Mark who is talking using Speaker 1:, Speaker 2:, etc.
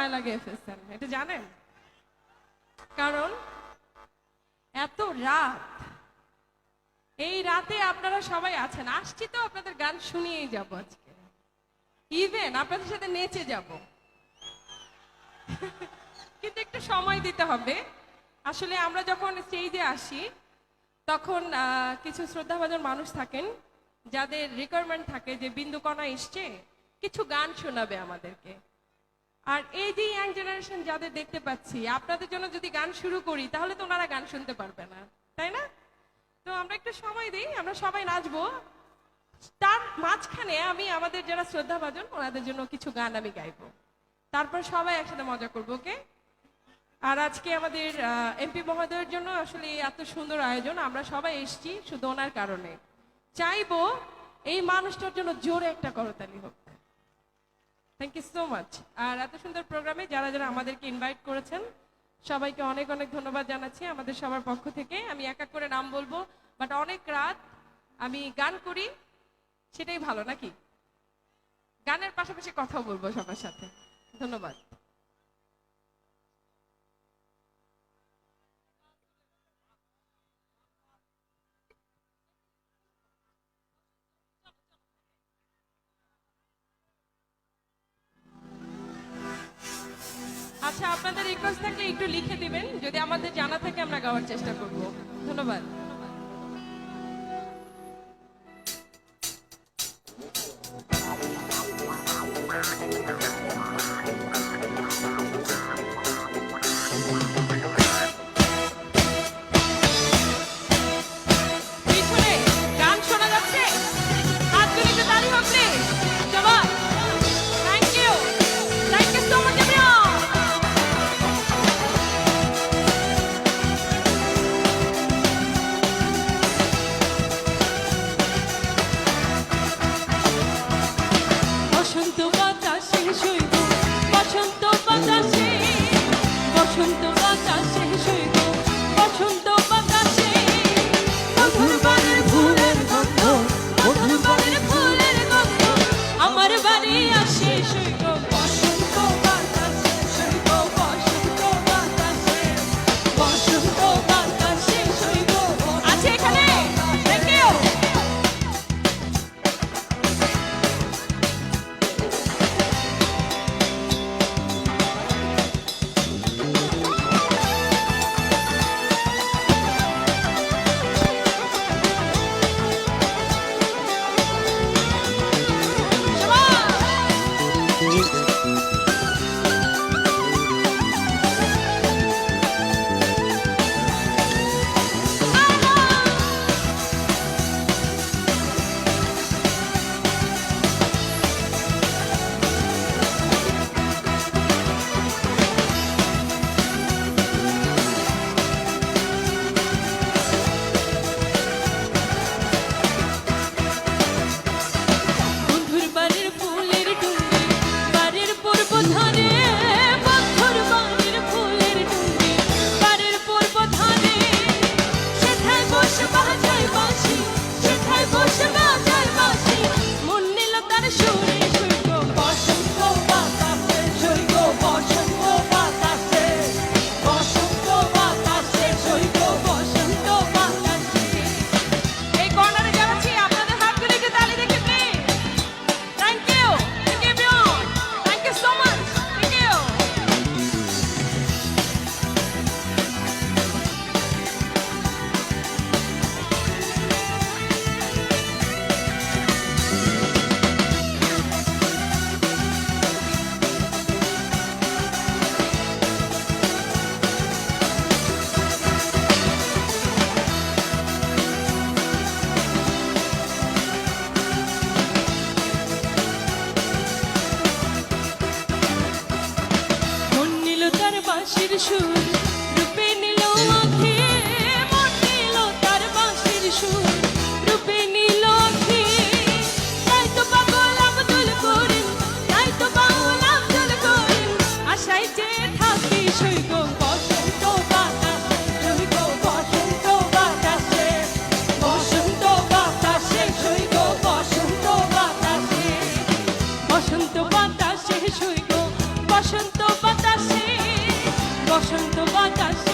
Speaker 1: গায়ে লাগিয়ে ফেলছেন, এটা জানেন? কারণ এত রাত, এই রাতে আপনারা সবাই আছেন, আসছি তো আপনাদের গান শুনিয়েই যাব আজকে, ইভেন আপনাদের সাথে নেচে যাব। কিন্তু একটু সময় দিতে হবে। আসলে আমরা যখন স্টেজে আসি তখন কিছু শ্রদ্ধাভাজন মানুষ থাকেন যাদের রিকোয়ারমেন্ট থাকে যে বিন্দুকণা এসছে, কিছু গান শোনাবে আমাদেরকে। আর এই যে ইয়াং জেনারেশন যাদের দেখতে পাচ্ছি, আপনাদের জন্য যদি গান শুরু করি তাহলে তো ওনারা গান শুনতে পারবে না, তাই না? তো আমরা একটু সময় দিই, আমরা সবাই নাচবো, তার মাঝখানে আমি আমাদের যারা শ্রদ্ধাভাজন ওনাদের জন্য কিছু গান আমি গাইবো, তারপর সবাই একসাথে মজা করবো, ওকে? আর আজকে আমাদের এমপি মহোদয়ের জন্য আসলে এত সুন্দর আয়োজন, আমরা সবাই এসেছি শুধু ওনার কারণে। চাইবো এই মানুষটার জন্য জোরে একটা করতালি হোক। Thank you so much. আর এত সুন্দর প্রোগ্রামে যারা যারা আমাদেরকে ইনভাইট করেছেন সবাইকে অনেক অনেক ধন্যবাদ জানাচ্ছি আমাদের সবার পক্ষ থেকে। আমি এক এক করে নাম বলবো, বাট অনেক রাত আমি গান করি, সেটাই ভালো নাকি? গানের পাশাপাশি কথাও বলবো সবার সাথে। ধন্যবাদ। আচ্ছা, আপনাদের রিকোয়েস্ট থাকলে একটু লিখে দিবেন, যদি আমাদের জানা থাকে আমরা গাওয়ার চেষ্টা করব। ধন্যবাদ। পিছনে গান শোনা যাচ্ছে? হাতগুলো একটু তালি হোক প্লিজ। সবাই thank you so much everyone. বসন্ত বাতাসে সইব, বসন্ত বাতাসে, বসন্ত বাতাসে সইব, বসন্ত বাতাসে, মধুর বাড়ির ফুলের গন্ধ, মধুর বাড়ির ফুলের গন্ধ আমার বাড়ি আসে সইব, বসন্ত বাতাসে সইব, বসন্ত বাতাসে, বসন্ত বাতাসে সইব। আছে এখানে? Thank you. বন্ধুর বাড়ির ফুলের টুঙ্গি, বাড়ির পূর্ব ধারে, বন্ধুর বাড়ির ফুলের টুঙ্গি, বাড়ির পূর্ব ধারে, সেথায় বসে বাজায় বাঁশি, সেথায় বসে বাজায় বাঁশি, মন নিল তার সুরে সইব, বসন্ত বাতাসে সইব, বসন্ত বাতাসে, বসন্ত বাতাসে সইব, বসন্ত বাতাসে। এই কর্নারে যাচ্ছি, আপনাদের হাতগুলো একটু তালি দেখে please. Thank you everyone, thank you so much, thank you. মন নিল তার বাঁশির সুর, রূপে নিল আঁখি, মন নিল তার বাঁশির সুর, রূপে নিল আঁখি। তাই তো পাগল আব্দুল করিম, তাই তো পাগল আব্দুল করিম, আশায় যে থাকি সইব, বসন্ত বাতাসে সইব, বসন্ত বাতাসে, বসন্ত বাতাসে সইব, বসন্ত বাতাসে, বসন্ত বাতাসে সইব, বসন্ত বাতাসে।
Speaker 2: বসন্ত বাতাসে